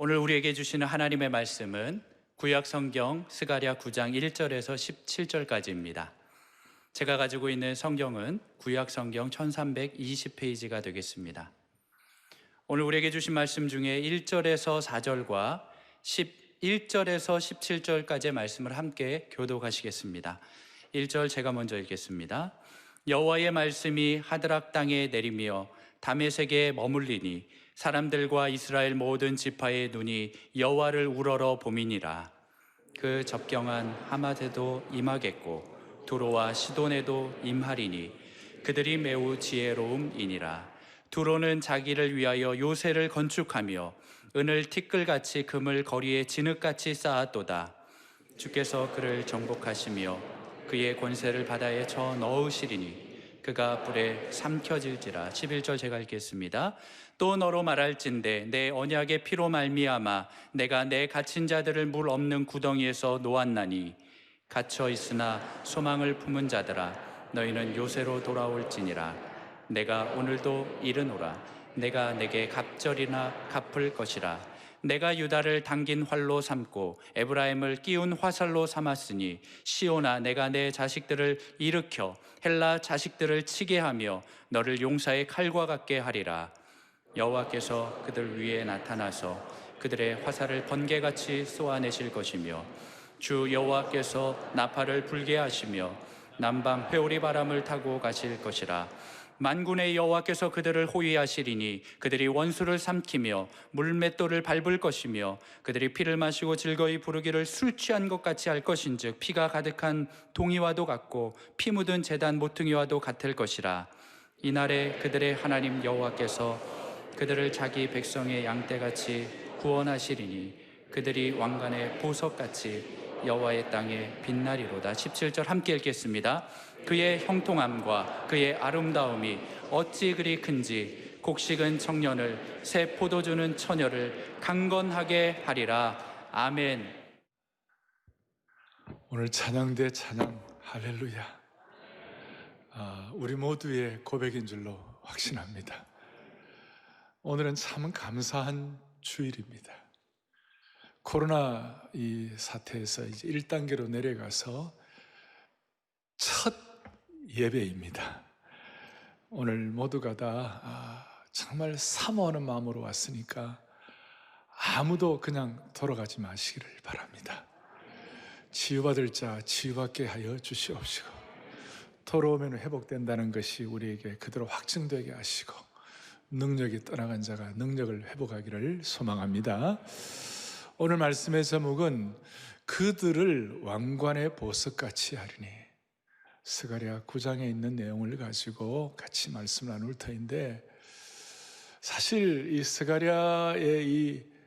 오늘 우리에게 주시는 하나님의 말씀은 구약 성경 스가랴 9장 1절에서 17절까지입니다. 제가 가지고 있는 성경은 구약 성경 1320페이지가 되겠습니다. 오늘 우리에게 주신 말씀 중에 1절에서 4절과 11절에서 17절까지의 말씀을 함께 교독하시겠습니다. 1절 제가 먼저 읽겠습니다. 여호와의 말씀이 하드락 땅에 내리며 다메섹에 머물리니 사람들과 이스라엘 모든 지파의 눈이 여호와를 우러러 봄이니라. 그 접경한 하맛에도 임하겠고 두로와 시돈에도 임하리니 그들이 매우 지혜로움이니라. 두로는 자기를 위하여 요새를 건축하며 은을 티끌같이 금을 거리에 진흙같이 쌓았도다. 주께서 그를 정복하시며 그의 권세를 바다에 쳐 넣으시리니 그가 불에 삼켜질지라. 11절 제가 읽겠습니다. 또 너로 말할진대 내 언약의 피로 말미암아 내가 내 갇힌 자들을 물 없는 구덩이에서 놓았나니 갇혀 있으나 소망을 품은 자들아 너희는 요새로 돌아올지니라. 내가 오늘도 이르노라. 내가 내게 갑절이나 갚을 것이라. 내가 유다를 당긴 활로 삼고 에브라임을 끼운 화살로 삼았으니 시온아 내가 내 자식들을 일으켜 헬라 자식들을 치게 하며 너를 용사의 칼과 같게 하리라. 여호와께서 그들 위에 나타나서 그들의 화살을 번개같이 쏘아내실 것이며 주 여호와께서 나팔을 불게 하시며 남방 회오리 바람을 타고 가실 것이라. 만군의 여호와께서 그들을 호위하시리니 그들이 원수를 삼키며 물맷돌을 밟을 것이며 그들이 피를 마시고 즐거이 부르기를 술 취한 것 같이 할 것인즉 피가 가득한 동이와도 같고 피 묻은 제단 모퉁이와도 같을 것이라. 이날에 그들의 하나님 여호와께서 그들을 자기 백성의 양떼같이 구원하시리니 그들이 왕관의 보석같이 여호와의 땅에 빛나리로다. 17절 함께 읽겠습니다. 그의 형통함과 그의 아름다움이 어찌 그리 큰지 곡식은 청년을 새 포도주는 처녀를 강건하게 하리라. 아멘. 오늘 찬양대 찬양 할렐루야. 우리 모두의 고백인 줄로 확신합니다. 오늘은 참 감사한 주일입니다. 코로나 이 사태에서 이제 1단계로 내려가서 첫 예배입니다. 오늘 모두가 다 정말 사모하는 마음으로 왔으니까 아무도 그냥 돌아가지 마시기를 바랍니다. 치유받을 자 치유받게 하여 주시옵시고 돌아오면 회복된다는 것이 우리에게 그대로 확증되게 하시고 능력이 떠나간 자가 능력을 회복하기를 소망합니다. 오늘 말씀의 제목은 그들을 왕관의 보석같이 하리니, 스가랴 9장에 있는 내용을 가지고 같이 말씀을 나눌 터인데, 사실 이 스가랴의 이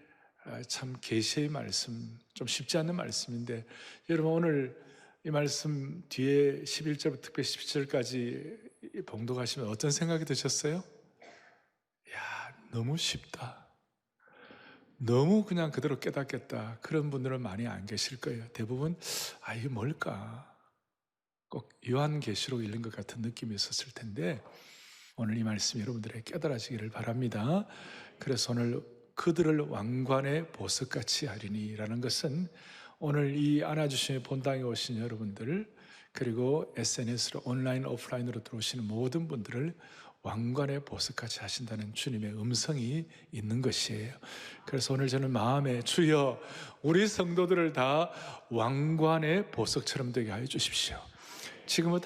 참 계시의 말씀, 좀 쉽지 않은 말씀인데, 여러분 오늘 이 말씀 뒤에 11절부터 특별히 17절까지 봉독하시면 어떤 생각이 드셨어요? 야, 너무 쉽다. 너무 그냥 그대로 깨닫겠다. 그런 분들은 많이 안 계실 거예요. 대부분 이게 뭘까? 꼭 요한계시록 읽는 것 같은 느낌이 있었을 텐데 오늘 이 말씀이 여러분들에게 깨달아지기를 바랍니다. 그래서 오늘 그들을 왕관의 보석같이 하리니 라는 것은 오늘 이 안아주심의 본당에 오신 여러분들, 그리고 SNS로 온라인 오프라인으로 들어오시는 모든 분들을 왕관의 보석같이 하신다는 주님의 음성이 있는 것이에요. 그래서 오늘 저는 마음에 주여 우리 성도들을 다 왕관의 보석처럼 되게 하여 주십시오. 지금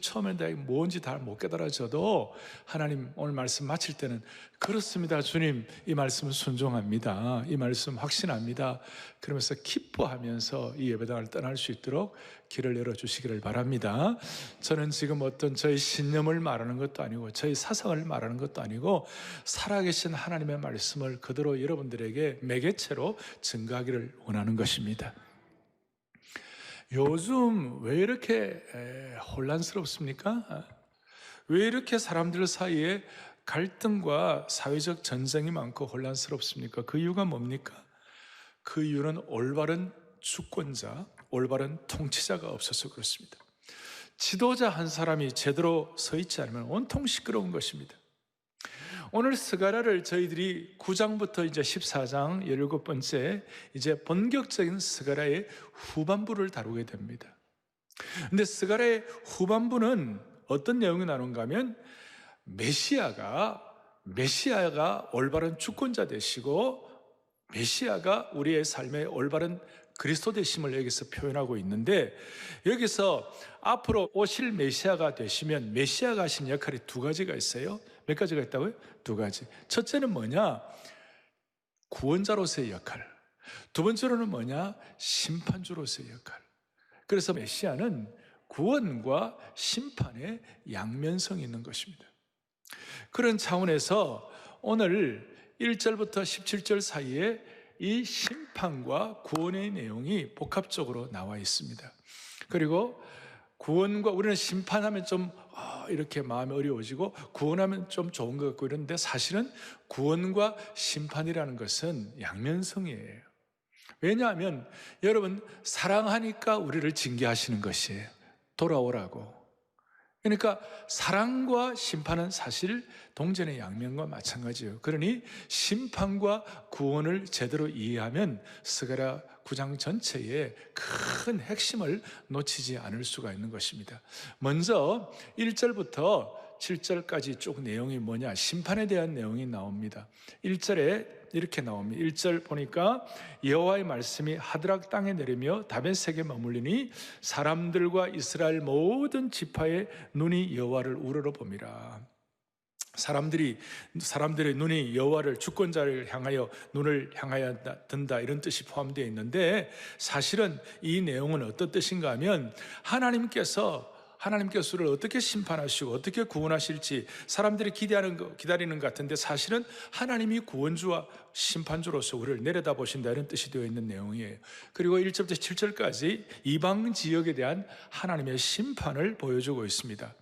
처음엔 뭔지 다 못 깨달아져도 하나님 오늘 말씀 마칠 때는 그렇습니다 주님, 이 말씀은 순종합니다, 이 말씀 확신합니다, 그러면서 기뻐하면서 이 예배당을 떠날 수 있도록 길을 열어주시기를 바랍니다. 저는 지금 어떤 저희 신념을 말하는 것도 아니고 저희 사상을 말하는 것도 아니고 살아계신 하나님의 말씀을 그대로 여러분들에게 매개체로 증거하기를 원하는 것입니다. 요즘 왜 이렇게 혼란스럽습니까? 왜 이렇게 사람들 사이에 갈등과 사회적 전쟁이 많고 혼란스럽습니까? 그 이유가 뭡니까? 그 이유는 올바른 주권자, 올바른 통치자가 없어서 그렇습니다. 지도자 한 사람이 제대로 서 있지 않으면 온통 시끄러운 것입니다. 오늘 스가랴를 저희들이 9장부터 이제 14장 17번째 이제 본격적인 스가랴의 후반부를 다루게 됩니다. 근데 스가랴의 후반부는 어떤 내용이 나오는가 하면 메시아가 올바른 주권자 되시고 메시아가 우리의 삶의 올바른 그리스도 되심을 여기서 표현하고 있는데, 여기서 앞으로 오실 메시아가 되시면 메시아가 하신 역할이 두 가지가 있어요. 몇 가지가 있다고요? 두 가지. 첫째는 뭐냐? 구원자로서의 역할. 두 번째로는 뭐냐? 심판주로서의 역할. 그래서 메시아는 구원과 심판의 양면성이 있는 것입니다. 그런 차원에서 오늘 1절부터 17절 사이에 이 심판과 구원의 내용이 복합적으로 나와 있습니다. 그리고 구원과, 우리는 심판하면 좀 이렇게 마음이 어려워지고 구원하면 좀 좋은 것 같고 이런데, 사실은 구원과 심판이라는 것은 양면성이에요. 왜냐하면 여러분, 사랑하니까 우리를 징계하시는 것이에요. 돌아오라고. 그러니까 사랑과 심판은 사실 동전의 양면과 마찬가지예요. 그러니 심판과 구원을 제대로 이해하면 스가랴 9장 전체의 큰 핵심을 놓치지 않을 수가 있는 것입니다. 먼저 1절부터 7절까지 쭉 내용이 뭐냐? 심판에 대한 내용이 나옵니다. 1절에 이렇게 나옵니다. 1절 보니까 여호와의 말씀이 하드락 땅에 내리며 다메섹에 머물리니 사람들과 이스라엘 모든 지파의 눈이 여호와를 우러러봅니다. 사람들의 눈이 여호와를, 주권자를 향하여 눈을 향하여 든다, 이런 뜻이 포함되어 있는데, 사실은 이 내용은 어떤 뜻인가 하면 하나님께서 우리를 어떻게 심판하시고 어떻게 구원하실지 사람들이 기다리는 것 같은데, 사실은 하나님이 구원주와 심판주로서 우리를 내려다보신다, 이런 뜻이 되어 있는 내용이에요. 그리고 1절부터 7절까지 이방 지역에 대한 하나님의 심판을 보여주고 있습니다.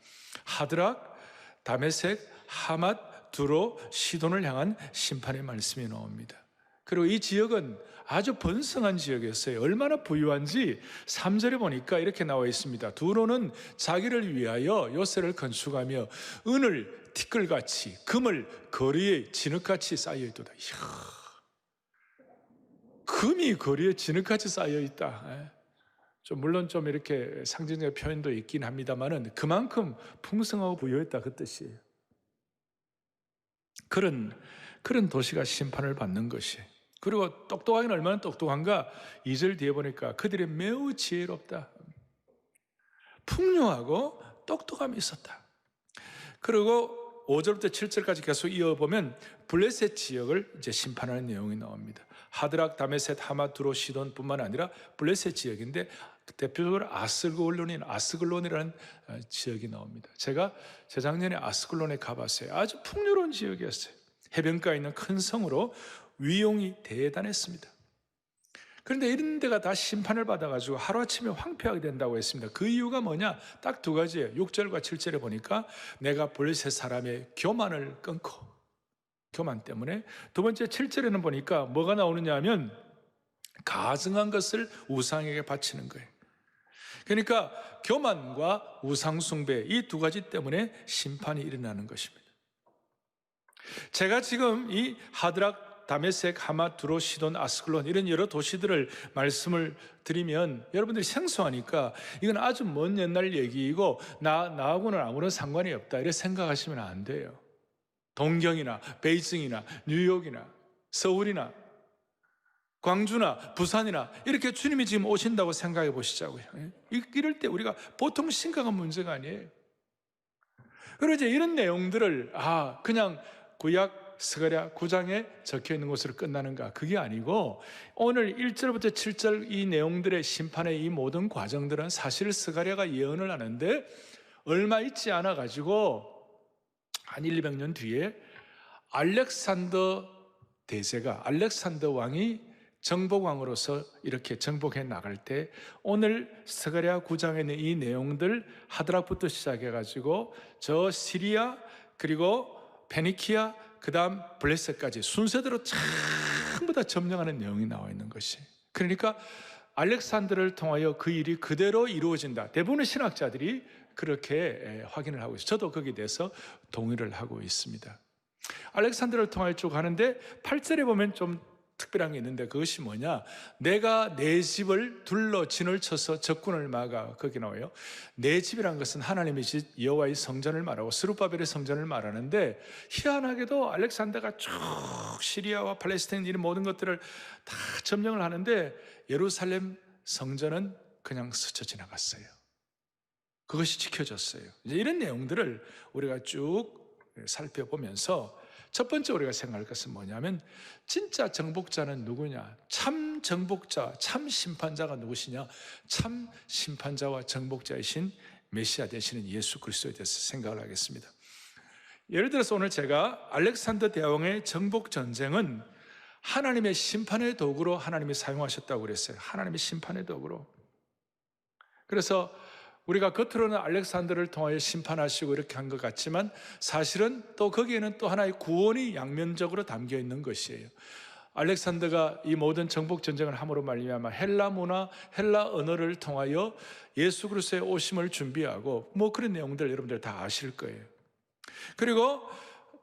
하드락, 다메섹, 하맛, 두로, 시돈을 향한 심판의 말씀이 나옵니다. 그리고 이 지역은 아주 번성한 지역이었어요. 얼마나 부유한지 3절에 보니까 이렇게 나와 있습니다. 두로는 자기를 위하여 요새를 건축하며 은을 티끌같이, 금을 거리에 진흙같이 쌓여있도다. 이야, 금이 거리에 진흙같이 쌓여있다. 물론 좀 이렇게 상징적 표현도 있긴 합니다만은 그만큼 풍성하고 부유했다, 그 뜻이에요. 그런 도시가 심판을 받는 것이. 그리고 똑똑하기는 얼마나 똑똑한가? 2절 뒤에 보니까 그들이 매우 지혜롭다. 풍요하고 똑똑함이 있었다. 그리고 5절부터 7절까지 계속 이어보면 블레셋 지역을 이제 심판하는 내용이 나옵니다. 하드락, 다메섹, 하맛, 두로, 시돈뿐만 아니라 블레셋 지역인데, 대표적으로 아스글론이라는 지역이 나옵니다. 제가 재작년에 아스글론에 가봤어요. 아주 풍요로운 지역이었어요. 해변가에 있는 큰 성으로 위용이 대단했습니다. 그런데 이런 데가 다 심판을 받아가지고 하루아침에 황폐하게 된다고 했습니다. 그 이유가 뭐냐? 딱 두 가지예요. 6절과 7절에 보니까 내가 블레셋 사람의 교만을 끊고, 교만 때문에. 두 번째 7절에는 보니까 뭐가 나오느냐 하면 가증한 것을 우상에게 바치는 거예요. 그러니까 교만과 우상숭배, 이 두 가지 때문에 심판이 일어나는 것입니다. 제가 지금 이 하드락, 다메섹, 하맛, 두로, 시돈, 아스글론, 이런 여러 도시들을 말씀을 드리면 여러분들이 생소하니까 이건 아주 먼 옛날 얘기이고 나하고는 아무런 상관이 없다, 이렇게 생각하시면 안 돼요. 동경이나 베이징이나 뉴욕이나 서울이나 광주나 부산이나 이렇게 주님이 지금 오신다고 생각해 보시자고요. 이럴 때 우리가 보통 심각한 문제가 아니에요. 그리고 이제 이런 내용들을 그냥 구약 스가랴 9장에 적혀 있는 것으로 끝나는가? 그게 아니고 오늘 1절부터 7절 이 내용들의 심판의 이 모든 과정들은 사실 스가랴가 예언을 하는데 얼마 있지 않아 가지고 한 200년 뒤에 알렉산더 대제가, 알렉산더 왕이 정복왕으로서 이렇게 정복해 나갈 때 오늘 스가랴 9장에 있는 이 내용들, 하드락부터 시작해가지고 저 시리아, 그리고 페니키아, 그 다음 블레셋까지 순서대로 전부 다 점령하는 내용이 나와 있는 것이. 그러니까 알렉산더를 통하여 그 일이 그대로 이루어진다. 대부분의 신학자들이 그렇게 확인을 하고 있어요. 저도 거기에 대해서 동의를 하고 있습니다. 알렉산더를 통하여 쭉 가는데 8절에 보면 좀 특별한 게 있는데 그것이 뭐냐? 내가 내 집을 둘러 진을 쳐서 적군을 막아. 거기 나와요. 내 집이란 것은 하나님의 집 여호와의 성전을 말하고 스룹바벨의 성전을 말하는데, 희한하게도 알렉산더가 쭉 시리아와 팔레스타인 이런 모든 것들을 다 점령을 하는데 예루살렘 성전은 그냥 스쳐 지나갔어요. 그것이 지켜졌어요. 이제 이런 내용들을 우리가 쭉 살펴보면서 첫 번째 우리가 생각할 것은 뭐냐면, 진짜 정복자는 누구냐? 참 정복자, 참 심판자가 누구시냐? 참 심판자와 정복자이신 메시아 되시는 예수 그리스도에 대해서 생각을 하겠습니다. 예를 들어서 오늘 제가 알렉산더 대왕의 정복 전쟁은 하나님의 심판의 도구로 하나님이 사용하셨다고 그랬어요. 하나님의 심판의 도구로. 그래서 우리가 겉으로는 알렉산더를 통하여 심판하시고 이렇게 한 것 같지만, 사실은 또 거기에는 또 하나의 구원이 양면적으로 담겨 있는 것이에요. 알렉산더가 이 모든 정복 전쟁을 함으로 말미암아 헬라 문화, 헬라 언어를 통하여 예수 그리스도의 오심을 준비하고 뭐 그런 내용들 여러분들 다 아실 거예요. 그리고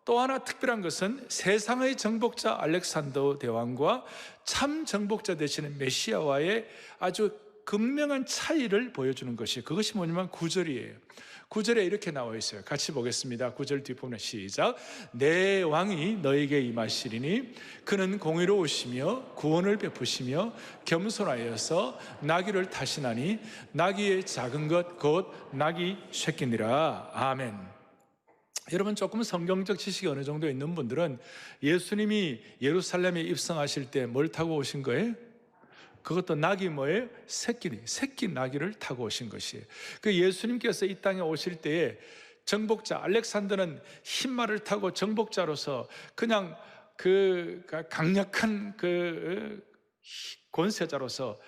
또 하나 특별한 것은 세상의 정복자 알렉산더 대왕과 참 정복자 되시는 메시아와의 아주 극명한 차이를 보여주는 것이, 그것이 뭐냐면 9절이에요. 9절에 이렇게 나와 있어요. 같이 보겠습니다. 9절 뒷부분에 시작. 내 왕이 너에게 임하시리니 그는 공의로우시며 구원을 베푸시며 겸손하여서 나귀를 타시나니 나귀의 작은 것 곧 나귀 새끼니라. 아멘. 여러분, 조금 성경적 지식이 어느 정도 있는 분들은 예수님이 예루살렘에 입성하실 때 뭘 타고 오신 거예요? 그것도 낙이 뭐예요? 새끼 낙이를 타고 오신 것이에요. 그 예수님께서 이 땅에 오실 때에 정복자 알렉산더는 흰말을 타고 정복자로서 그냥 그 강력한 그 권세자로서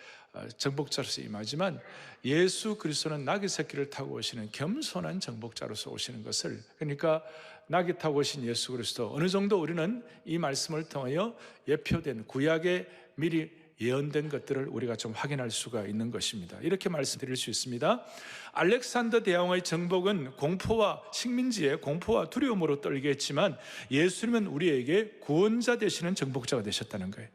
정복자로서 임하지만, 예수 그리스도는 낙이 새끼를 타고 오시는 겸손한 정복자로서 오시는 것을, 그러니까 낙이 타고 오신 예수 그리스도, 어느 정도 우리는 이 말씀을 통하여 예표된 구약에 미리 예언된 것들을 우리가 좀 확인할 수가 있는 것입니다. 이렇게 말씀드릴 수 있습니다. 알렉산더 대왕의 정복은 공포와 식민지의 공포와 두려움으로 떨게 했지만, 예수님은 우리에게 구원자 되시는 정복자가 되셨다는 거예요.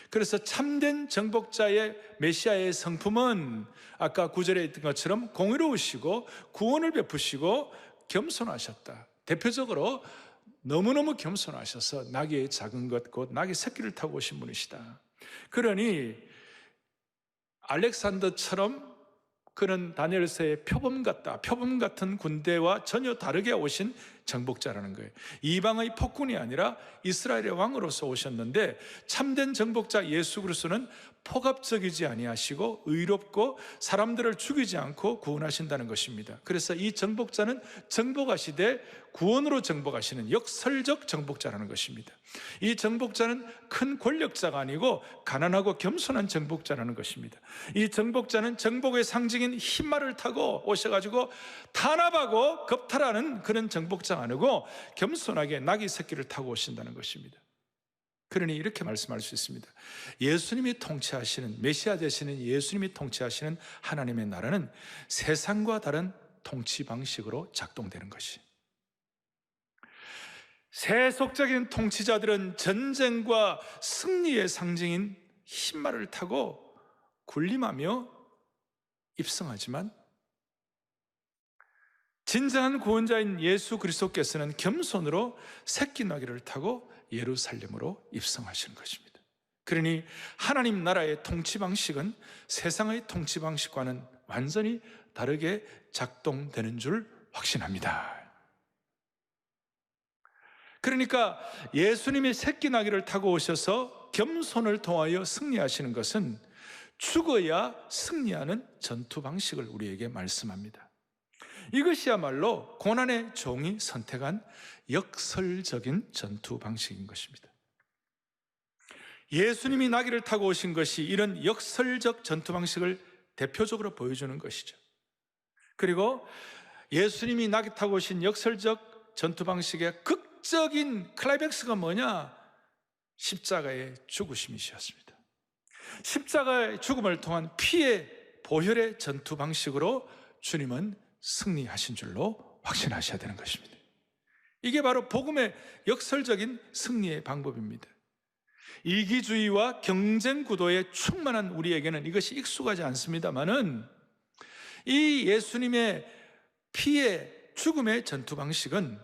그래서 참된 정복자의 메시아의 성품은 아까 9절에 있던 것처럼 공의로우시고 구원을 베푸시고 겸손하셨다. 대표적으로 너무너무 겸손하셔서 나귀의 작은 것 곧 나귀 새끼를 타고 오신 분이시다. 그러니 알렉산더처럼 그는 다니엘서의 표범 같은 군대와 전혀 다르게 오신 정복자라는 거예요. 이방의 폭군이 아니라 이스라엘의 왕으로서 오셨는데, 참된 정복자 예수 그리스도는 폭압적이지 아니하시고 의롭고 사람들을 죽이지 않고 구원하신다는 것입니다. 그래서 이 정복자는 정복하시되 구원으로 정복하시는 역설적 정복자라는 것입니다. 이 정복자는 큰 권력자가 아니고 가난하고 겸손한 정복자라는 것입니다. 이 정복자는 정복의 상징인 흰말을 타고 오셔가지고 탄압하고 겁탈하는 그런 정복자가 아니고 겸손하게 나귀 새끼를 타고 오신다는 것입니다. 그러니 이렇게 말씀할 수 있습니다. 예수님이 통치하시는, 메시아 되시는 예수님이 통치하시는 하나님의 나라는 세상과 다른 통치 방식으로 작동되는 것이, 세속적인 통치자들은 전쟁과 승리의 상징인 흰말을 타고 군림하며 입성하지만, 진정한 구원자인 예수 그리스도께서는 겸손으로 새끼 나귀를 타고 예루살렘으로 입성하시는 것입니다. 그러니 하나님 나라의 통치 방식은 세상의 통치 방식과는 완전히 다르게 작동되는 줄 확신합니다. 그러니까 예수님이 새끼 나귀를 타고 오셔서 겸손을 통하여 승리하시는 것은 죽어야 승리하는 전투 방식을 우리에게 말씀합니다. 이것이야말로 고난의 종이 선택한 역설적인 전투 방식인 것입니다. 예수님이 나귀를 타고 오신 것이 이런 역설적 전투 방식을 대표적으로 보여주는 것이죠. 그리고 예수님이 나귀 타고 오신 역설적 전투 방식의 극적인 클라이맥스가 뭐냐? 십자가의 죽으심이셨습니다. 십자가의 죽음을 통한 피의 보혈의 전투 방식으로 주님은 승리하신 줄로 확신하셔야 되는 것입니다. 이게 바로 복음의 역설적인 승리의 방법입니다. 이기주의와 경쟁 구도에 충만한 우리에게는 이것이 익숙하지 않습니다만은 이 예수님의 피의 죽음의 전투 방식은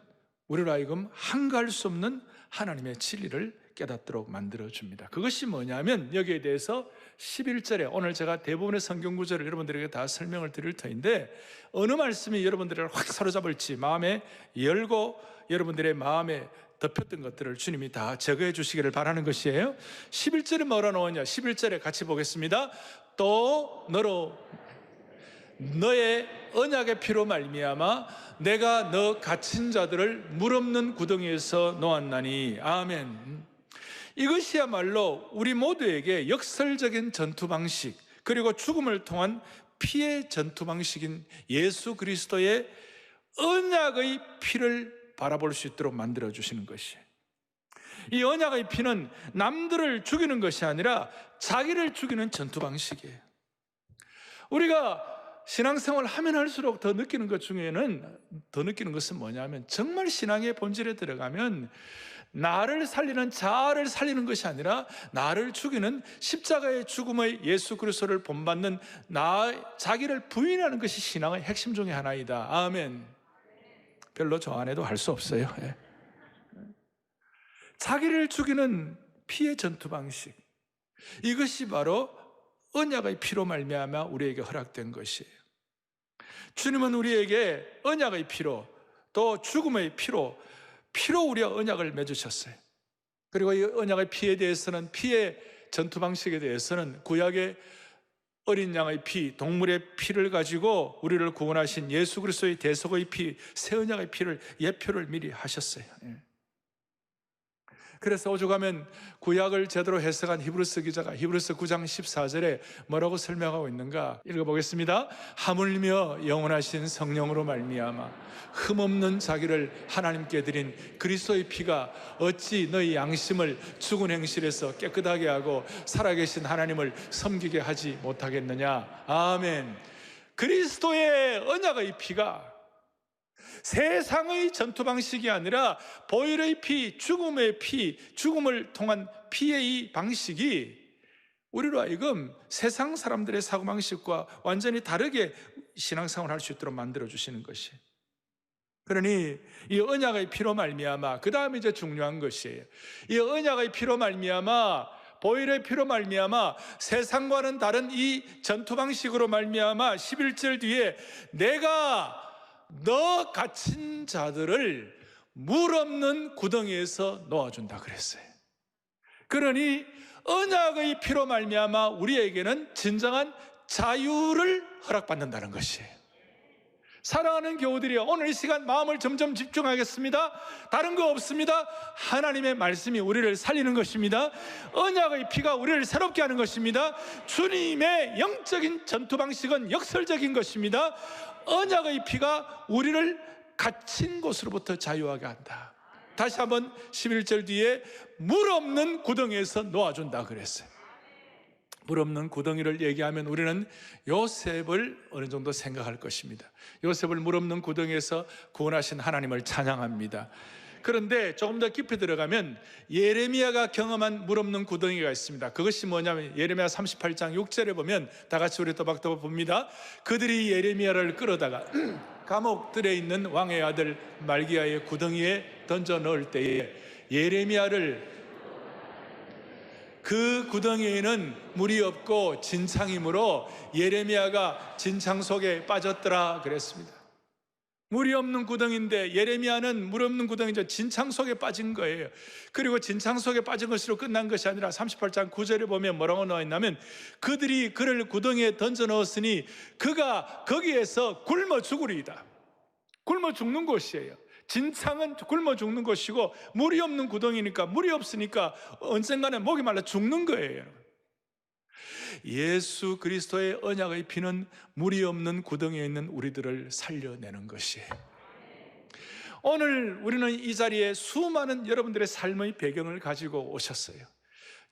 우리로 하여금 한가할 수 없는 하나님의 진리를 깨닫도록 만들어줍니다. 그것이 뭐냐면 여기에 대해서 11절에 오늘 제가 대부분의 성경 구절을 여러분들에게 다 설명을 드릴 터인데 어느 말씀이 여러분들을 확 사로잡을지 마음에 열고 여러분들의 마음에 덮였던 것들을 주님이 다 제거해 주시기를 바라는 것이에요. 11절에 뭐라 나오냐? 11절에 같이 보겠습니다. 또 너로 너의 언약의 피로 말미암아 내가 너 갇힌 자들을 물 없는 구덩이에서 놓았나니. 아멘. 이것이야말로 우리 모두에게 역설적인 전투 방식, 그리고 죽음을 통한 피의 전투 방식인 예수 그리스도의 언약의 피를 바라볼 수 있도록 만들어 주시는 것이에요. 이 언약의 피는 남들을 죽이는 것이 아니라 자기를 죽이는 전투 방식이에요. 우리가 신앙생활 하면 할수록 더 느끼는 것 중에는 더 느끼는 것은 뭐냐면 정말 신앙의 본질에 들어가면 나를 살리는 자아를 살리는 것이 아니라 나를 죽이는 십자가의 죽음의 예수 그리스도를 본받는 자기를 부인하는 것이 신앙의 핵심 중에 하나이다. 아멘. 별로 저 안에도 할 수 없어요. 예. 자기를 죽이는 피의 전투 방식, 이것이 바로 언약의 피로 말미암아 우리에게 허락된 것이에요. 주님은 우리에게 언약의 피로 또 죽음의 피로 우리와 언약을 맺으셨어요. 그리고 이 언약의 피에 대해서는, 피의 전투 방식에 대해서는 구약의 어린 양의 피, 동물의 피를 가지고 우리를 구원하신 예수 그리스도의 대속의 피, 새 언약의 피를 예표를 미리 하셨어요. 그래서 오죽하면 구약을 제대로 해석한 히브리서 기자가 히브리서 9장 14절에 뭐라고 설명하고 있는가? 읽어보겠습니다. 하물며 영원하신 성령으로 말미암아 흠없는 자기를 하나님께 드린 그리스도의 피가 어찌 너희 양심을 죽은 행실에서 깨끗하게 하고 살아계신 하나님을 섬기게 하지 못하겠느냐? 아멘. 그리스도의 언약의 피가 세상의 전투 방식이 아니라 보혈의 피, 죽음의 피, 죽음을 통한 피의 이 방식이 우리로 하여금 세상 사람들의 사고방식과 완전히 다르게 신앙생활을 할 수 있도록 만들어주시는 것이. 그러니 이 언약의 피로 말미암아, 그 다음에 이제 중요한 것이에요. 이 언약의 피로 말미암아, 보혈의 피로 말미암아 세상과는 다른 이 전투 방식으로 말미암아 11절 뒤에 내가 너 갇힌 자들을 물 없는 구덩이에서 놓아준다 그랬어요. 그러니 언약의 피로 말미암아 우리에게는 진정한 자유를 허락받는다는 것이에요. 사랑하는 교우들이여, 오늘 이 시간 마음을 점점 집중하겠습니다. 다른 거 없습니다. 하나님의 말씀이 우리를 살리는 것입니다. 언약의 피가 우리를 새롭게 하는 것입니다. 주님의 영적인 전투 방식은 역설적인 것입니다. 언약의 피가 우리를 갇힌 곳으로부터 자유하게 한다. 다시 한번 11절 뒤에 물 없는 구덩이에서 놓아준다 그랬어요. 물 없는 구덩이를 얘기하면 우리는 요셉을 어느 정도 생각할 것입니다. 요셉을 물 없는 구덩이에서 구원하신 하나님을 찬양합니다. 그런데 조금 더 깊이 들어가면 예레미야가 경험한 물 없는 구덩이가 있습니다. 그것이 뭐냐면 예레미야 38장 6절에 보면 다 같이 우리 또박또박 봅니다. 그들이 예레미야를 끌어다가 감옥들에 있는 왕의 아들 말기야의 구덩이에 던져 넣을 때에 예레미야를 그 구덩이에는 물이 없고 진창이므로 예레미야가 진창 속에 빠졌더라 그랬습니다. 물이 없는 구덩이인데 예레미야는 물 없는 구덩이죠. 진창 속에 빠진 거예요. 그리고 진창 속에 빠진 것으로 끝난 것이 아니라 38장 9절에 보면 뭐라고 나와 있냐면 그들이 그를 구덩이에 던져 넣었으니 그가 거기에서 굶어 죽으리이다. 굶어 죽는 곳이에요. 진창은 굶어 죽는 것이고 물이 없는 구덩이니까, 물이 없으니까 언젠가는 목이 말라 죽는 거예요. 예수 그리스도의 언약의 피는 물이 없는 구덩이에 있는 우리들을 살려내는 것이에요. 오늘 우리는 이 자리에 수많은 여러분들의 삶의 배경을 가지고 오셨어요.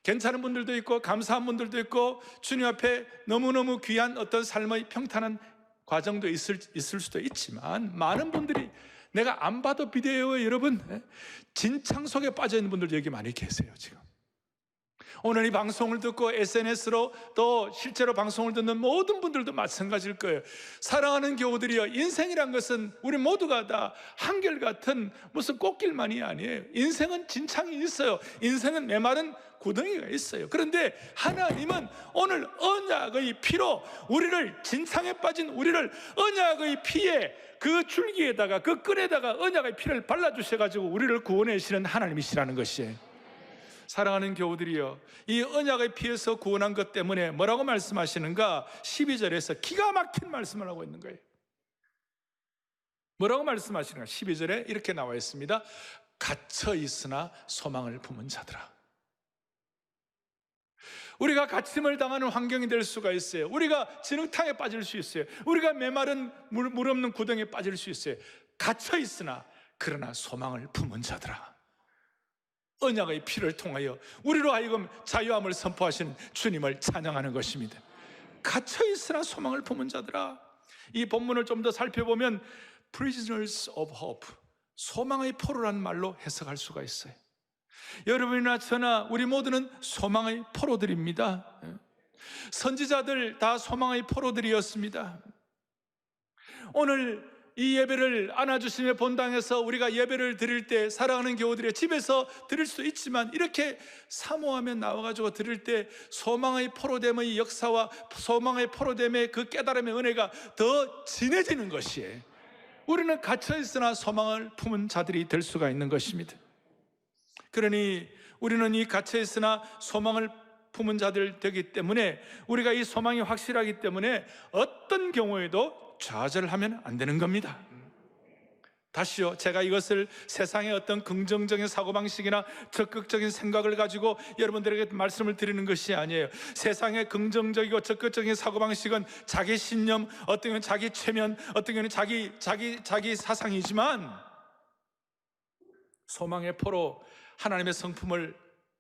괜찮은 분들도 있고 감사한 분들도 있고 주님 앞에 너무너무 귀한 어떤 삶의 평탄한 과정도 있을 수도 있지만 많은 분들이 내가 안 봐도 비대해요, 여러분. 진창 속에 빠져 있는 분들 여기 많이 계세요, 지금. 오늘 이 방송을 듣고 SNS로 또 실제로 방송을 듣는 모든 분들도 마찬가지일 거예요. 사랑하는 교우들이여, 인생이란 것은 우리 모두가 다 한결같은 무슨 꽃길만이 아니에요. 인생은 진창이 있어요. 인생은 메마른 구덩이가 있어요. 그런데 하나님은 오늘 언약의 피로 우리를, 진창에 빠진 우리를 언약의 피에, 그 줄기에다가, 그 끈에다가 언약의 피를 발라주셔가지고 우리를 구원하시는 하나님이시라는 것이에요. 사랑하는 교우들이여, 이 언약의 피에서 구원한 것 때문에 뭐라고 말씀하시는가? 12절에서 기가 막힌 말씀을 하고 있는 거예요. 뭐라고 말씀하시는가? 12절에 이렇게 나와 있습니다. 갇혀 있으나 소망을 품은 자들아. 우리가 갇힘을 당하는 환경이 될 수가 있어요. 우리가 진흙탕에 빠질 수 있어요. 우리가 메마른 물 없는 구덩이에 빠질 수 있어요. 갇혀 있으나 그러나 소망을 품은 자들아. 언약의 피를 통하여 우리로 하여금 자유함을 선포하신 주님을 찬양하는 것입니다. 갇혀 있으나 소망을 품은 자들아. 이 본문을 좀 더 살펴보면 prisoners of hope, 소망의 포로라는 말로 해석할 수가 있어요. 여러분이나 저나 우리 모두는 소망의 포로들입니다. 선지자들 다 소망의 포로들이었습니다. 오늘 이 예배를 안아주심의 본당에서 우리가 예배를 드릴 때, 사랑하는 교우들의 집에서 드릴 수 있지만 이렇게 사모하며 나와가지고 드릴 때 소망의 포로됨의 역사와 소망의 포로됨의 그 깨달음의 은혜가 더 진해지는 것이에요. 우리는 갇혀있으나 소망을 품은 자들이 될 수가 있는 것입니다. 그러니 우리는 이 갇혀있으나 소망을 품은 자들 되기 때문에, 우리가 이 소망이 확실하기 때문에 어떤 경우에도 좌절하면 안 되는 겁니다. 다시요, 제가 이것을 세상의 어떤 긍정적인 사고방식이나 적극적인 생각을 가지고 여러분들에게 말씀을 드리는 것이 아니에요. 세상의 긍정적이고 적극적인 사고방식은 자기 신념, 어떤 경우는 자기 최면, 어떤 경우는 자기 사상이지만, 소망의 포로, 하나님의 성품을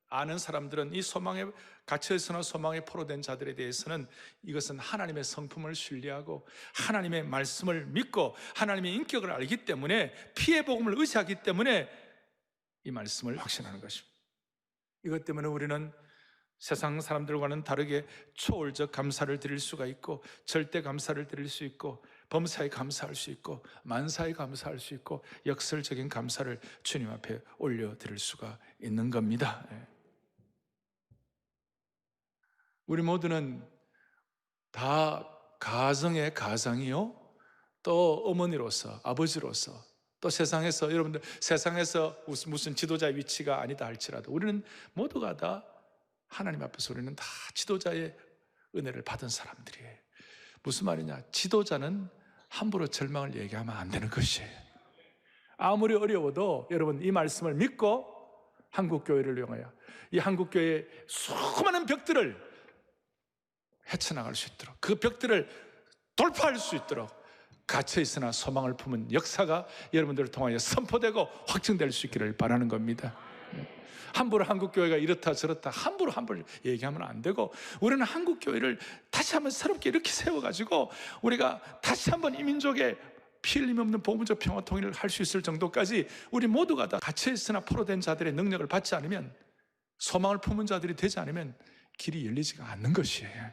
아는 사람들은 이 소망에 갇혀있으나 소망에 포로된 자들에 대해서는 이것은 하나님의 성품을 신뢰하고 하나님의 말씀을 믿고 하나님의 인격을 알기 때문에, 피의 복음을 의지하기 때문에 이 말씀을 확신하는 것입니다. 이것 때문에 우리는 세상 사람들과는 다르게 초월적 감사를 드릴 수가 있고, 절대 감사를 드릴 수 있고, 범사에 감사할 수 있고, 만사에 감사할 수 있고, 역설적인 감사를 주님 앞에 올려드릴 수가 있는 겁니다. 우리 모두는 다 가정의 가장이요, 또 어머니로서, 아버지로서, 또 세상에서, 여러분들 세상에서 무슨 지도자의 위치가 아니다 할지라도 우리는 모두가 다 하나님 앞에서 우리는 다 지도자의 은혜를 받은 사람들이에요. 무슨 말이냐? 지도자는 함부로 절망을 얘기하면 안 되는 것이에요. 아무리 어려워도 여러분 이 말씀을 믿고 한국교회를 이용하여 이 한국교회의 수많은 벽들을 헤쳐나갈 수 있도록, 그 벽들을 돌파할 수 있도록 갇혀있으나 소망을 품은 역사가 여러분들을 통하여 선포되고 확증될 수 있기를 바라는 겁니다. 함부로 한국교회가 이렇다 저렇다 함부로 얘기하면 안 되고, 우리는 한국교회를 다시 한번 새롭게 이렇게 세워가지고 우리가 다시 한번 이 민족의 피 흘림 없는 복음적 평화 통일을 할 수 있을 정도까지 우리 모두가 다 갇혀있으나 포로된 자들의 능력을 받지 않으면, 소망을 품은 자들이 되지 않으면 길이 열리지가 않는 것이에요.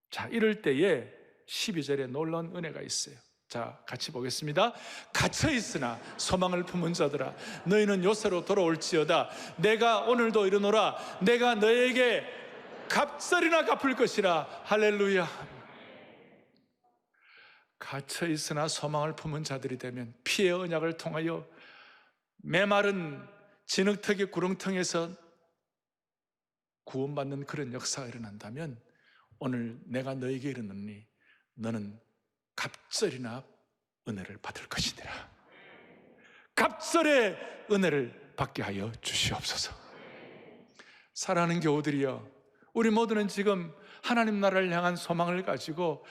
자, 이럴 때에 12절에 놀라운 은혜가 있어요. 자, 같이 보겠습니다. 갇혀있으나 소망을 품은 자들아, 너희는 요새로 돌아올지어다. 내가 오늘도 이르노라. 내가 너에게 값설이나 갚을 것이라. 할렐루야. 갇혀있으나 소망을 품은 자들이 되면, 피의 언약을 통하여 메마른 진흙턱의 구렁텅에서 구원받는 그런 역사가 일어난다면, 오늘 내가 너에게 이르노니 너는 갑절이나 은혜를 받을 것이니라. 갑절의 은혜를 받게 하여 주시옵소서. 사랑하는 교우들이여, 우리 모두는 지금 하나님 나라를 향한 소망을 가지고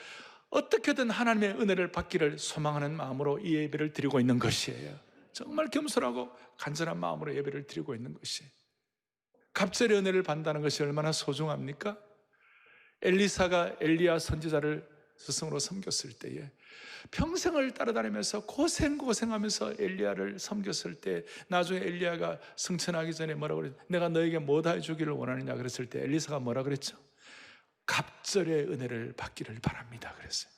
어떻게든 하나님의 은혜를 받기를 소망하는 마음으로 이 예배를 드리고 있는 것이에요. 정말 겸손하고 간절한 마음으로 예배를 드리고 있는 것이에요. 갑절의 은혜를 받는다는 것이 얼마나 소중합니까? 엘리사가 엘리야 선지자를 스승으로 섬겼을 때에, 평생을 따라다니면서 고생하면서 엘리야를 섬겼을 때, 나중에 엘리야가 승천하기 전에 뭐라고 그랬죠? 내가 너에게 뭐 다 해주기를 원하느냐 그랬을 때 엘리사가 뭐라 그랬죠? 갑절의 은혜를 받기를 바랍니다 그랬어요.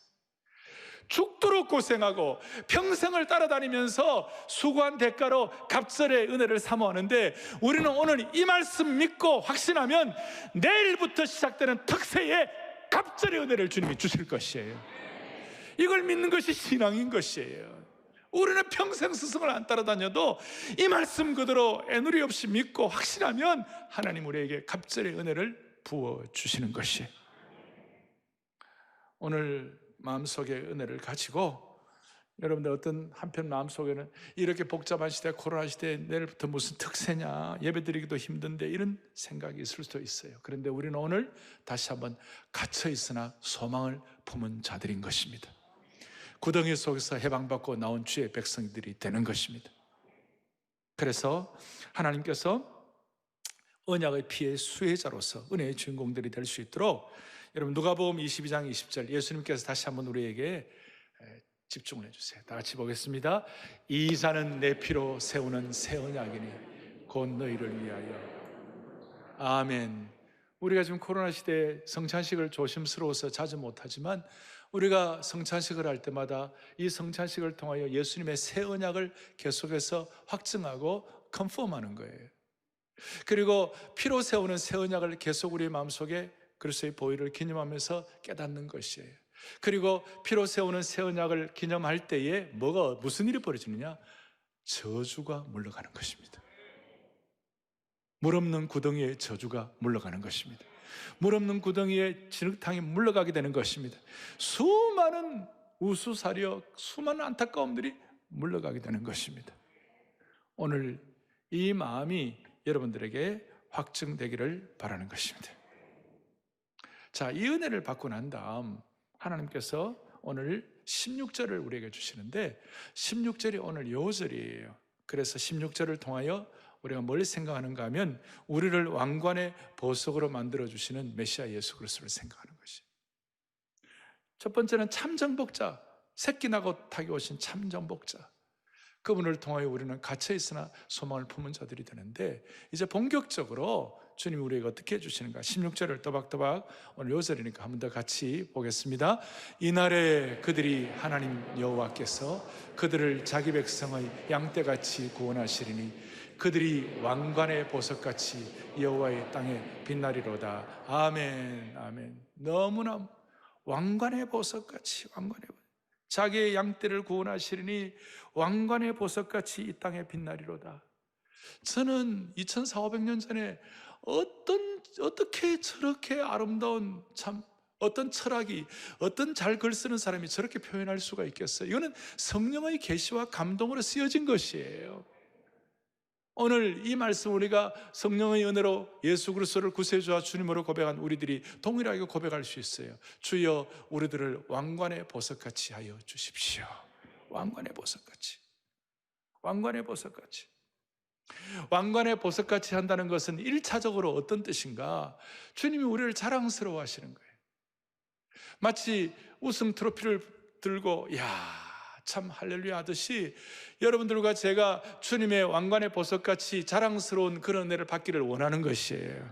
죽도록 고생하고 평생을 따라다니면서 수고한 대가로 갑절의 은혜를 사모하는데, 우리는 오늘 이 말씀 믿고 확신하면 내일부터 시작되는 특세에 갑절의 은혜를 주님이 주실 것이에요. 이걸 믿는 것이 신앙인 것이에요. 우리는 평생 스승을 안 따라다녀도 이 말씀 그대로 애누리 없이 믿고 확신하면 하나님 우리에게 갑절의 은혜를 부어주시는 것이에요. 오늘 마음속의 은혜를 가지고, 여러분들 어떤 한편 마음속에는 이렇게 복잡한 시대, 코로나 시대에 내일부터 무슨 특세냐, 예배드리기도 힘든데 이런 생각이 있을 수도 있어요. 그런데 우리는 오늘 다시 한번 갇혀 있으나 소망을 품은 자들인 것입니다. 구덩이 속에서 해방받고 나온 주의 백성들이 되는 것입니다. 그래서 하나님께서 언약의 피의 수혜자로서 은혜의 주인공들이 될 수 있도록, 여러분 누가복음 22장 20절 예수님께서 다시 한번 우리에게 집중을 해주세요. 다 같이 보겠습니다. 이 잔은 내 피로 세우는 새 언약이니 곧 너희를 위하여. 아멘. 우리가 지금 코로나 시대에 성찬식을 조심스러워서 자주 못하지만, 우리가 성찬식을 할 때마다 이 성찬식을 통하여 예수님의 새 언약을 계속해서 확증하고 컨펌하는 거예요. 그리고 피로 세우는 새 언약을 계속 우리 마음속에 그리스도의 보혈을 기념하면서 깨닫는 것이에요. 그리고 피로 세우는 새 언약을 기념할 때에 무슨 일이 벌어지느냐? 저주가 물러가는 것입니다. 물 없는 구덩이에 저주가 물러가는 것입니다. 물 없는 구덩이에 진흙탕이 물러가게 되는 것입니다. 수많은 우수사력, 수많은 안타까움들이 물러가게 되는 것입니다. 오늘 이 마음이 여러분들에게 확증되기를 바라는 것입니다. 자, 이 은혜를 받고 난 다음 하나님께서 오늘 16절을 우리에게 주시는데, 16절이 오늘 요절이에요. 그래서 16절을 통하여 우리가 뭘 생각하는가 하면 우리를 왕관의 보석으로 만들어주시는 메시아 예수 그리스도를 생각하는 것이에요. 첫 번째는 참정복자, 새끼 나고 타기 오신 참정복자, 그분을 통하여 우리는 갇혀있으나 소망을 품은 자들이 되는데, 이제 본격적으로 주님이 우리에게 어떻게 해주시는가, 16절을 또박또박 오늘 요절이니까 한 번 더 같이 보겠습니다. 이날에 그들이 하나님 여호와께서 그들을 자기 백성의 양떼같이 구원하시리니 그들이 왕관의 보석같이 여호와의 땅에 빛나리로다. 아멘, 아멘. 너무나 왕관의 보석같이, 자기의 양떼를 구원하시리니 왕관의 보석같이 이 땅에 빛나리로다. 저는 2400년 전에 어떻게 저렇게 아름다운, 어떤 철학이, 어떤 잘 글 쓰는 사람이 저렇게 표현할 수가 있겠어요? 이거는 성령의 계시와 감동으로 쓰여진 것이에요. 오늘 이 말씀, 우리가 성령의 은혜로 예수 그리스도를 구세주와 주님으로 고백한 우리들이 동일하게 고백할 수 있어요. 주여 우리들을 왕관의 보석같이 하여 주십시오. 왕관의 보석같이, 왕관의 보석같이. 왕관의 보석같이 한다는 것은 1차적으로 어떤 뜻인가? 주님이 우리를 자랑스러워 하시는 거예요. 마치 우승 트로피를 들고 참 할렐루야 하듯이 여러분들과 제가 주님의 왕관의 보석같이 자랑스러운 그런 은혜를 받기를 원하는 것이에요.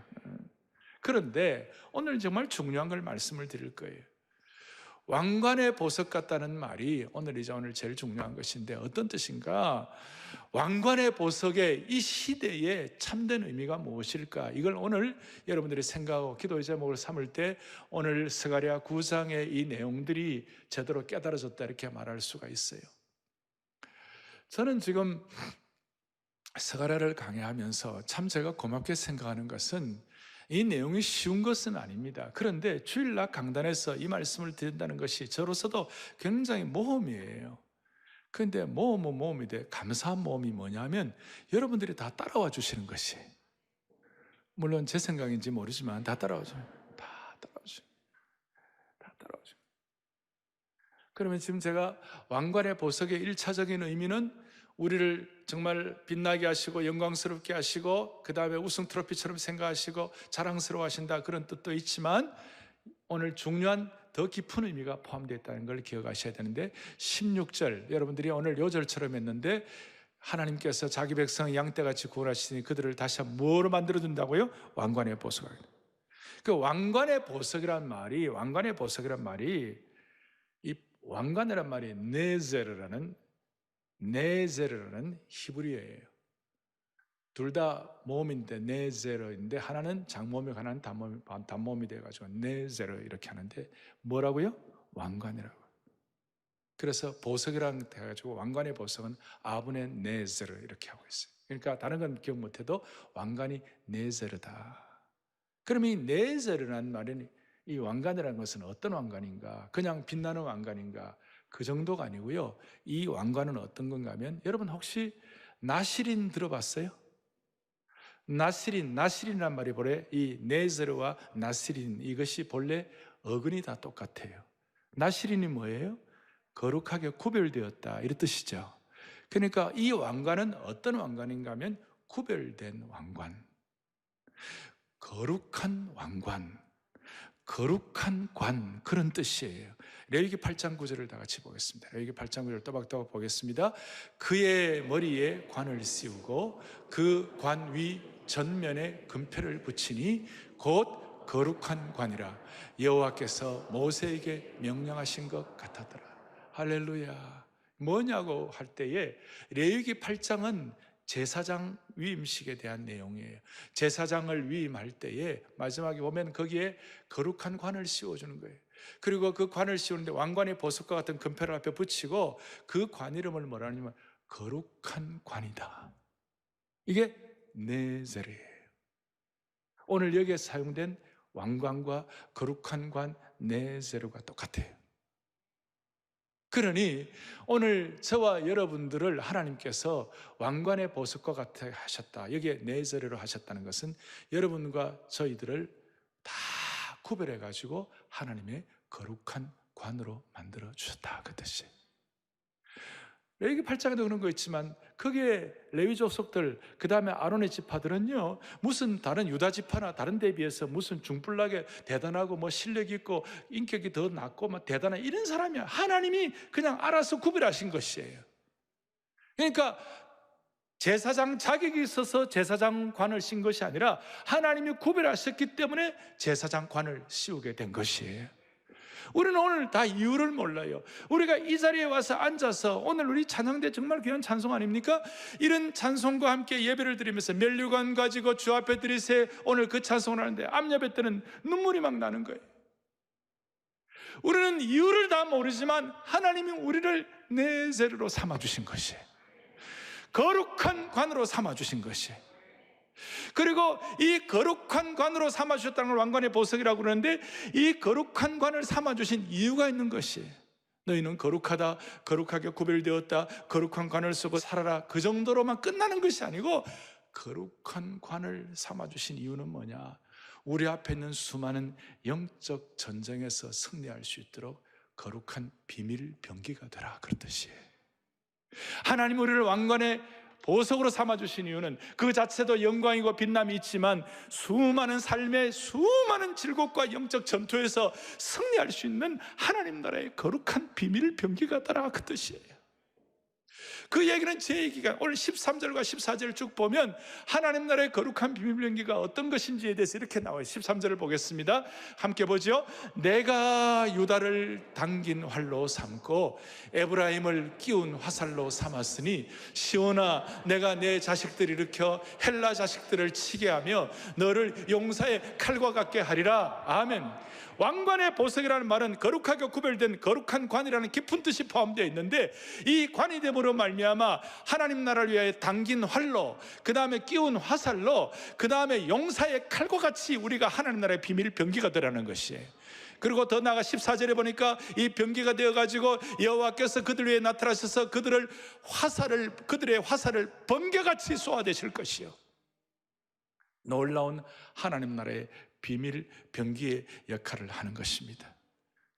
그런데 오늘 정말 중요한 걸 말씀을 드릴 거예요. 왕관의 보석 같다는 말이 오늘 제일 중요한 것인데, 어떤 뜻인가? 왕관의 보석의 이 시대에 참된 의미가 무엇일까? 이걸 오늘 여러분들이 생각하고 기도의 제목을 삼을 때 오늘 스가랴 9장의 이 내용들이 제대로 깨달아졌다 이렇게 말할 수가 있어요. 저는 지금 스가랴를 강의하면서 참 제가 고맙게 생각하는 것은, 이 내용이 쉬운 것은 아닙니다. 그런데 주일날 강단에서 이 말씀을 드린다는 것이 저로서도 굉장히 모험이에요. 그런데 모험이 돼. 감사한 모험이 뭐냐면 여러분들이 다 따라와 주시는 것이, 물론 제 생각인지 모르지만 다 따라와 줘요. 다 따라와 줘요. 그러면 지금 제가 왕관의 보석의 1차적인 의미는 우리를 정말 빛나게 하시고 영광스럽게 하시고 그 다음에 우승 트로피처럼 생각하시고 자랑스러워 하신다, 그런 뜻도 있지만, 오늘 중요한 더 깊은 의미가 포함되어 있다는 걸 기억하셔야 되는데 16절 여러분들이 오늘 요절처럼 했는데 하나님께서 자기 백성 양떼같이 구원하시니 그들을 다시 한번 뭐로 만들어준다고요? 왕관의 보석. 그 왕관의 보석이란 말이 이 왕관이란 말이 네제르라는 히브리어예요. 둘 다 모음인데 네제르인데 하나는 장모음이고 하나는 단모음이 돼가지고 네제르 이렇게 하는데 뭐라고요? 왕관이라고. 그래서 보석이라는 데 해가지고 왕관의 보석은 아브네 네제르 이렇게 하고 있어요. 그러니까 다른 건 기억 못해도 왕관이 네제르다. 그럼 이 네제르라는 말은 이 왕관이라는 것은 어떤 왕관인가? 그냥 빛나는 왕관인가? 그 정도가 아니고요. 이 왕관은 어떤 건가 하면 여러분 혹시 나시린 들어봤어요? 나시린이란 말이 본래 이 네제르와 나시린 이것이 본래 어근이 다 똑같아요. 나시린이 뭐예요? 거룩하게 구별되었다 이런 뜻이죠. 그러니까 이 왕관은 어떤 왕관인가 하면 구별된 왕관, 거룩한 왕관, 거룩한 관 그런 뜻이에요. 레위기 8장 9절을 다 같이 보겠습니다. 레위기 8장 9절 또박또박 보겠습니다. 그의 머리에 관을 씌우고 그 관 위 전면에 금패를 붙이니 곧 거룩한 관이라 여호와께서 모세에게 명령하신 것 같았더라. 할렐루야. 뭐냐고 할 때에 레위기 8장은 제사장 위임식에 대한 내용이에요. 제사장을 위임할 때에 마지막에 보면 거기에 거룩한 관을 씌워주는 거예요. 그리고 그 관을 씌우는데 왕관의 보석과 같은 금패를 앞에 붙이고 그 관 이름을 뭐라 하냐면 거룩한 관이다. 이게 네제르예요. 오늘 여기에 사용된 왕관과 거룩한 관 네제르가 똑같아요. 그러니 오늘 저와 여러분들을 하나님께서 왕관의 보석과 같이 하셨다. 여기에 네제르로 하셨다는 것은 여러분과 저희들을 다 구별해 가지고 하나님의 거룩한 관으로 만들어 주셨다 그 뜻이에요. 레위기 8장에도 그런 거 있지만 거기에 레위 족속들 그 다음에 아론의 지파들은요 무슨 다른 유다 지파나 다른 데에 비해서 무슨 중불나게 대단하고 뭐 실력 있고 인격이 더 낮고 막 대단한 이런 사람이야. 하나님이 그냥 알아서 구별하신 것이에요. 그러니까 제사장 자격이 있어서 제사장관을 씌운 것이 아니라 하나님이 구별하셨기 때문에 제사장관을 씌우게 된 것이에요. 우리는 오늘 다 이유를 몰라요. 우리가 이 자리에 와서 앉아서 오늘 우리 찬양대 정말 귀한 찬송 아닙니까? 이런 찬송과 함께 예배를 드리면서 면류관 가지고 주 앞에 드리세 오늘 그 찬송을 하는데 암예배 때는 눈물이 막 나는 거예요. 우리는 이유를 다 모르지만 하나님이 우리를 네제르로 삼아주신 것이에요. 거룩한 관으로 삼아주신 것이에요. 그리고 이 거룩한 관으로 삼아주셨다는 걸 왕관의 보석이라고 그러는데 이 거룩한 관을 삼아주신 이유가 있는 것이에요. 너희는 거룩하다, 거룩하게 구별되었다, 거룩한 관을 쓰고 살아라 그 정도로만 끝나는 것이 아니고 거룩한 관을 삼아주신 이유는 뭐냐? 우리 앞에 있는 수많은 영적 전쟁에서 승리할 수 있도록 거룩한 비밀 병기가 되라 그런 뜻이에요. 하나님 우리를 왕관의 보석으로 삼아주신 이유는 그 자체도 영광이고 빛남이 있지만 수많은 삶의 수많은 질곡과 영적 전투에서 승리할 수 있는 하나님 나라의 거룩한 비밀 병기가 되라 그 뜻이에요. 그 얘기는 제 얘기가 오늘 13절과 14절을 쭉 보면 하나님 나라의 거룩한 비밀 병기가 어떤 것인지에 대해서 이렇게 나와요. 13절을 보겠습니다. 함께 보죠. 내가 유다를 당긴 활로 삼고 에브라임을 끼운 화살로 삼았으니 시온아 내가 내 자식들을 일으켜 헬라 자식들을 치게 하며 너를 용사의 칼과 같게 하리라. 아멘. 왕관의 보석이라는 말은 거룩하게 구별된 거룩한 관이라는 깊은 뜻이 포함되어 있는데 이 관이 됨으로 말미암아 하나님 나라를 위하여 당긴 활로 그 다음에 끼운 화살로 그 다음에 용사의 칼과 같이 우리가 하나님 나라의 비밀 병기가 되라는 것이에요. 그리고 더 나아가 14절에 보니까 이 병기가 되어가지고 여호와께서 그들 위에 나타나셔서 그들의 화살을 번개같이 쏘아대실 것이요 놀라운 하나님 나라의 비밀 병기의 역할을 하는 것입니다.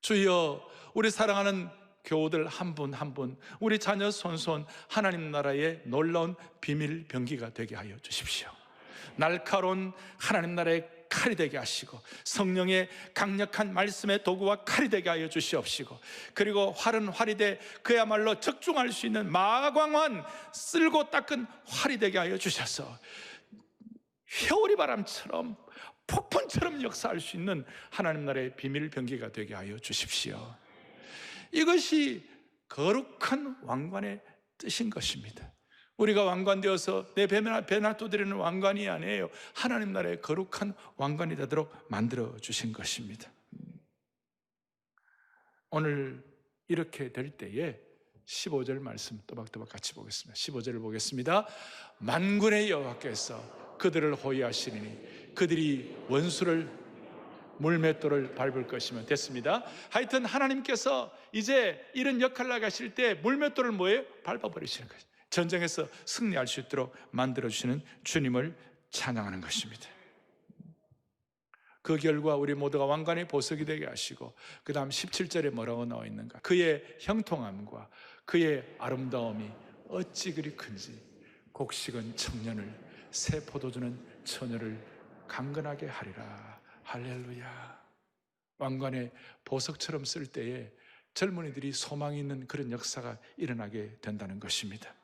주여 우리 사랑하는 교우들 한 분 한 분 우리 자녀 손손 하나님 나라의 놀라운 비밀 병기가 되게 하여 주십시오. 날카로운 하나님 나라의 칼이 되게 하시고 성령의 강력한 말씀의 도구와 칼이 되게 하여 주시옵시고, 그리고 활은 활이 돼 그야말로 적중할 수 있는 마광환 쓸고 닦은 활이 되게 하여 주셔서 회오리 바람처럼 폭풍처럼 역사할 수 있는 하나님 나라의 비밀 병기가 되게 하여 주십시오. 이것이 거룩한 왕관의 뜻인 것입니다. 우리가 왕관되어서 내 배나 두드리는 왕관이 아니에요. 하나님 나라의 거룩한 왕관이 되도록 만들어 주신 것입니다. 오늘 이렇게 될 때에 15절 말씀 또박또박 같이 보겠습니다. 15절을 보겠습니다. 만군의 여호와께서 그들을 호위하시리니 그들이 원수를 물맷돌을 밟을 것이면 됐습니다. 하여튼 하나님께서 이제 이런 역할을 나가실 때 물맷돌을 뭐예요? 밟아버리시는 것이죠. 전쟁에서 승리할 수 있도록 만들어주시는 주님을 찬양하는 것입니다. 그 결과 우리 모두가 왕관의 보석이 되게 하시고, 그 다음 17절에 뭐라고 나와 있는가? 그의 형통함과 그의 아름다움이 어찌 그리 큰지 곡식은 청년을, 새 포도주는 처녀를 강건하게 하리라. 할렐루야. 왕관의 보석처럼 쓸 때에 젊은이들이 소망이 있는 그런 역사가 일어나게 된다는 것입니다.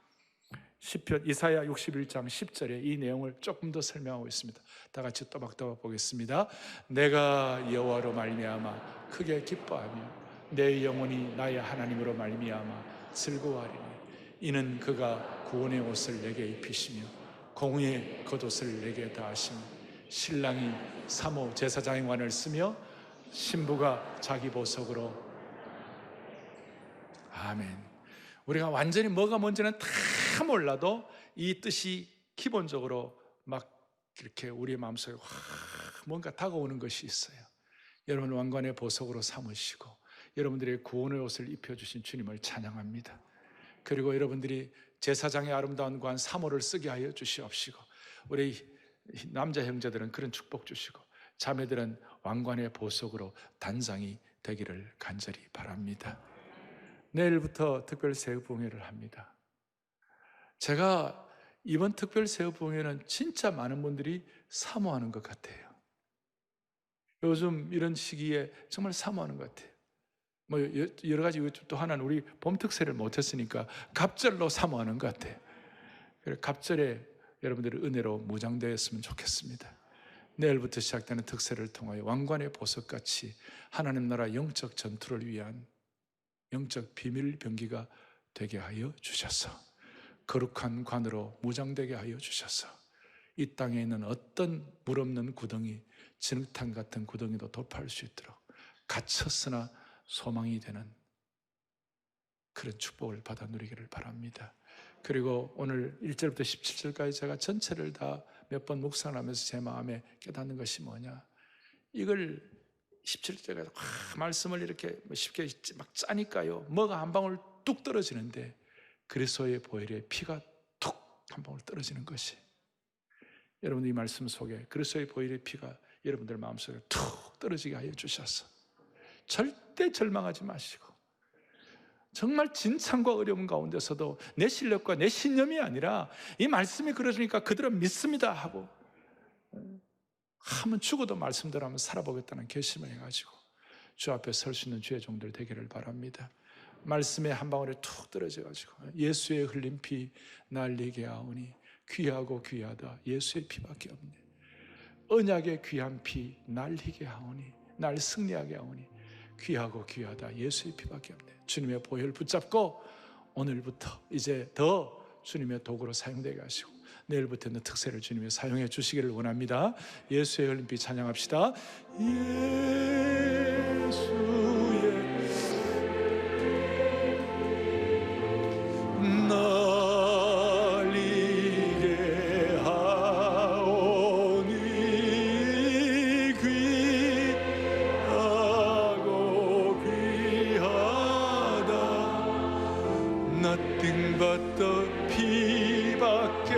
시편 이사야 61장 10절에 이 내용을 조금 더 설명하고 있습니다. 다 같이 또박또박 보겠습니다. 내가 여호와로 말미암아 크게 기뻐하며 내 영혼이 나의 하나님으로 말미암아 즐거워하리니 이는 그가 구원의 옷을 내게 입히시며 공의의 겉옷을 내게 다하시며 신랑이 사모 제사장의 관을 쓰며 신부가 자기 보석으로. 아멘. 우리가 완전히 뭐가 뭔지는 다 몰라도 이 뜻이 기본적으로 막 이렇게 우리의 마음속에 뭔가 다가오는 것이 있어요. 여러분 왕관의 보석으로 삼으시고 여러분들의 구원의 옷을 입혀주신 주님을 찬양합니다. 그리고 여러분들이 제사장의 아름다운 관 사모를 쓰게 하여 주시옵시고, 우리 남자 형제들은 그런 축복 주시고 자매들은 왕관의 보석으로 단장이 되기를 간절히 바랍니다. 내일부터 특별 새우봉회를 합니다. 제가 이번 특별 새우봉회는 진짜 많은 분들이 사모하는 것 같아요. 요즘 이런 시기에 정말 사모하는 것 같아요. 뭐 여러 가지 또 하나는 우리 봄 특세를 못했으니까 갑절로 사모하는 것 같아요. 그래서 갑절에 여러분들의 은혜로 무장되었으면 좋겠습니다. 내일부터 시작되는 특세를 통하여 왕관의 보석같이 하나님 나라 영적 전투를 위한 영적 비밀 병기가 되게 하여 주셔서 거룩한 관으로 무장되게 하여 주셔서 이 땅에 있는 어떤 물 없는 구덩이, 진흙탕 같은 구덩이도 돌파할 수 있도록 갇혔으나 소망이 되는 그런 축복을 받아 누리기를 바랍니다. 그리고 오늘 1절부터 17절까지 제가 전체를 다 몇 번 묵상하면서 제 마음에 깨닫는 것이 뭐냐, 이걸 17절에 말씀을 이렇게 쉽게 막 짜니까요, 뭐가 한 방울 뚝 떨어지는데 그리스도의 보혈에 피가 툭 한 방울 떨어지는 것이, 여러분 이 말씀 속에 그리스도의 보혈의 피가 여러분들 마음속에 툭 떨어지게 하여 주셔서 절대 절망하지 마시고, 정말 진창과 어려움 가운데서도 내 실력과 내 신념이 아니라 이 말씀이 그러니까 그대로 믿습니다 하고 하면 죽어도 말씀대로 한번 살아보겠다는 결심을 해가지고 주 앞에 설 수 있는 주의 종들 되기를 바랍니다. 말씀에 한 방울에 툭 떨어져가지고 예수의 흘린 피 날리게 하오니 귀하고 귀하다 예수의 피밖에 없네. 언약의 귀한 피 날리게 하오니 날 승리하게 하오니 귀하고 귀하다 예수의 피밖에 없네. 주님의 보혈 붙잡고 오늘부터 이제 더 주님의 도구로 사용되게 하시고 내일부터는 특세를 주님이 사용해 주시기를 원합니다. 예수의 흘린 피 찬양합시다. 예수의 날리게 하오니 귀하고 귀하다 nothing but the 피밖에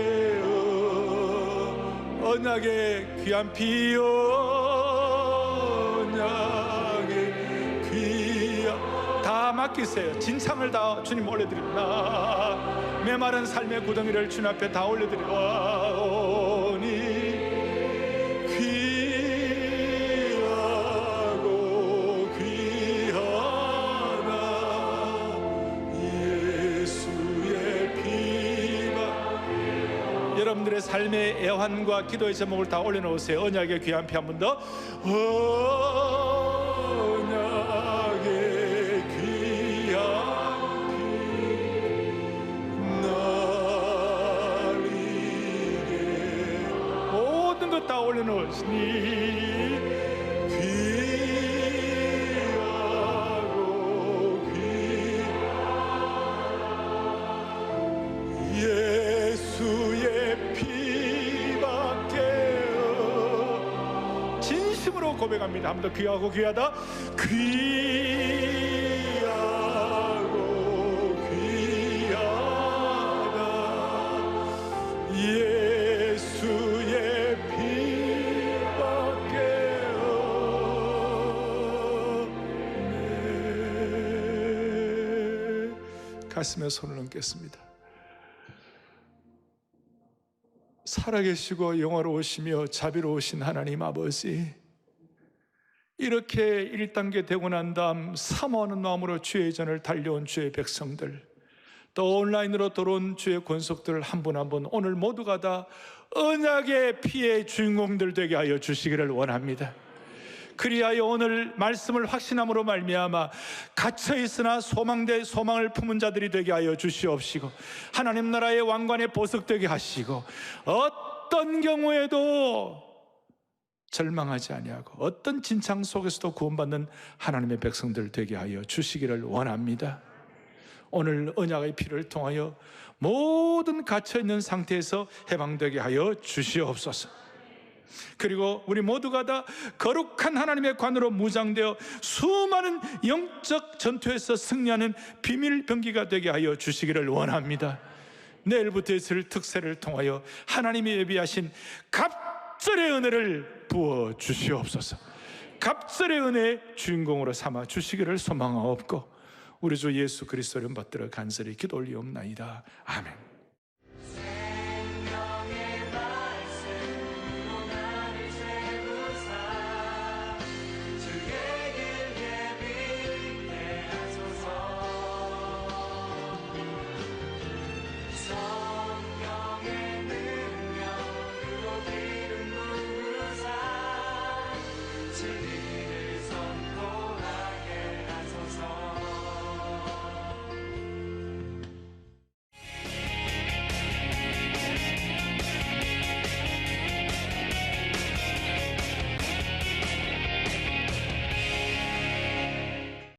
언약의 귀한 피 언약의 귀한 다 맡기세요. 진창을 다 주님 올려드립니다. 메마른 삶의 구덩이를 주님 앞에 다 올려드리오니 귀하고 여러분들의 삶의 애환과 기도의 제목을 다 올려놓으세요. 언약의 귀한 피 한 번 더. 언약의 귀한 피 날 이게 모든 것 다 올려놓으시니 귀하고 예수의 피밖에 진심으로 고백합니다. 한 번 더 귀하고 귀하다. 귀하고 귀하다. 예수의 피밖에 없네. 가슴에 손을 얹겠습니다. 살아계시고 영화로우시며 자비로우신 하나님 아버지, 이렇게 1단계 되고 난 다음 사모하는 마음으로 주의 전을 달려온 주의 백성들, 또 온라인으로 들어온 주의 권속들 한 분 한 분 오늘 모두가 다 언약의 피의 주인공들 되게 하여 주시기를 원합니다. 그리하여 오늘 말씀을 확신함으로 말미암아 갇혀있으나 소망대 소망을 품은 자들이 되게 하여 주시옵시고, 하나님 나라의 왕관에 보석되게 하시고, 어떤 경우에도 절망하지 아니하고 어떤 진창 속에서도 구원받는 하나님의 백성들 되게 하여 주시기를 원합니다. 오늘 언약의 피를 통하여 모든 갇혀있는 상태에서 해방되게 하여 주시옵소서. 그리고 우리 모두가 다 거룩한 하나님의 관으로 무장되어 수많은 영적 전투에서 승리하는 비밀 병기가 되게 하여 주시기를 원합니다. 내일부터 있을 특세를 통하여 하나님이 예비하신 갑절의 은혜를 부어 주시옵소서. 갑절의 은혜의 주인공으로 삼아 주시기를 소망하옵고, 우리 주 예수 그리스도를 받들어 간절히 기도 올리옵나이다. 아멘.